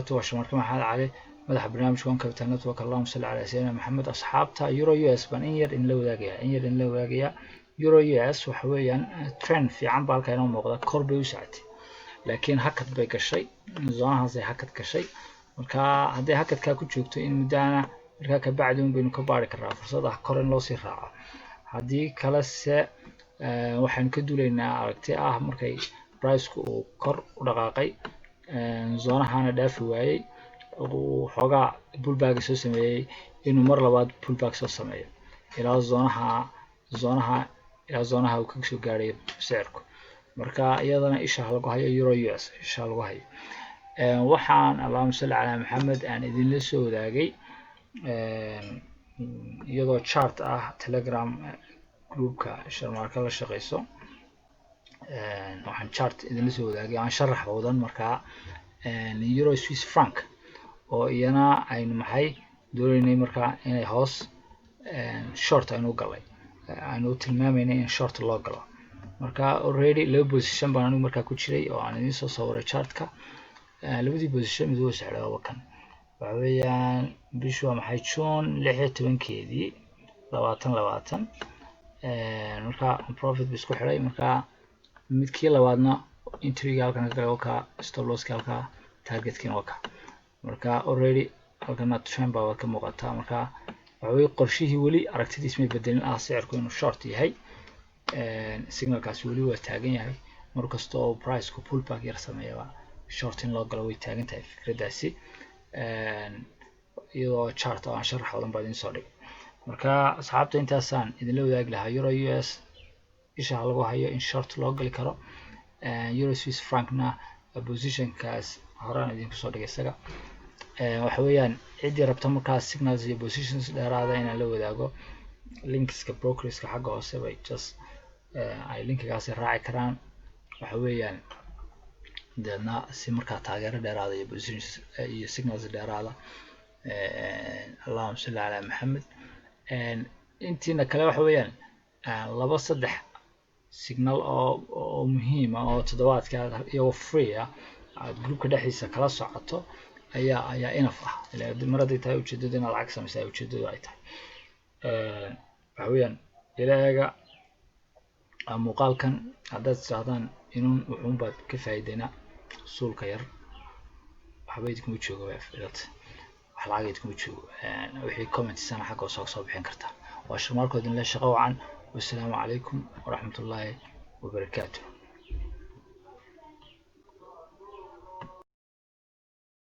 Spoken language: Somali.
وشمارك محمد علي مدح برنامج كون كابتن نتورك اللهم صل على سيدنا محمد أصحابته يورو يو اس بان إن لو ذاقيا يورو يو اس وحويا ترند في عم بالك إنه موقع كوربي وساعتي لكن هكذا بيك الشيء زونها زي هكذا كشيء marka hadii hakadka ku joogto in mudana marka ka bacdin baynu ka baari karnaa fursadaha kor in loo sii raaco hadii kale se waxaan ka duuleynaa aragti ah markay price-ku uu kor u dhaqaaqay zoonahana dhaafi waayay oo xogaa pullback soo sameeyay inuu mar labaad pullback soo sameeyo ilaa zoonaha uu ka soo gaaray sicirku marka iyadana isha lagu hayo euro US isha lagu hayo waxaan allahumma salli ala maxamed aan idin la soo wadaagay iyadoo chart ah Telegram groupka sharmarka la shaqeyso waxaan chart idin la soo wadaagay aan sharax wadan marka euro Swiss franc oo iyana aynu maxay doonaynay marka inay hoos short aynu galay aynu tilmaameynay in short loo galo marka already low position baan anigu marka ku jiray oo aan idin soo sawiray chartka labadii position mid waa socdaa wakan waxa weeyaan bishu waa maxay June 16keedii 2020 marka profit bisku xiray marka midkii labaadna entry halkan ka galay ka stop loss halka targetkiina waa ka marka already halkana trend baa ka muuqata marka waxa weey qorshihii wali aragtidiis ma bedelin sicirku inuu short yahay signalkaas wali waa taagan yahay markasta oo price-ku pullback yar sameeyo short in loo galo way taagan tahay fikradaasi iyadoo chart aan sharax wadan baa idin soo dhigay marka asxaabta intaasaan idin la wadaagi lahaa euro US isha lagu hayo in short loo gali karo euro Swiss franc na position-kaas horaan idin ku soo dhigay isaga waxa weeyaan cidii rabta markaas signals iyo positions dheeraada in la wadaago linkska brokerska xagga hoose bay just ay linkigaas raaci karaan waxa weeyaan dadna si marka taageero dheeraada iyo positions iyo signals dheeraada allahumma salli ala maxamed intiina kale waxa weeyaan laba saddex signal oo muhiim ah oo toddobaadka iyo free ah groupka dhexdiisa kala socoto ayaa enough ah ilaa maradii tahay ujeedada in lacag sameysay ujeedadu ay tahay waxa weeyaan ilaaga muuqaalkan haddaad saadan inuu wuxuun baad ka faa'iideena suulka yar waxba idinku joogo wax lacag idinku joogo wixii comment sana xagga soo bixin kartaa waa sharmarkoodin la shaqo wacan wassalaamu calaykum waraxmatullaahi wabarakaatuh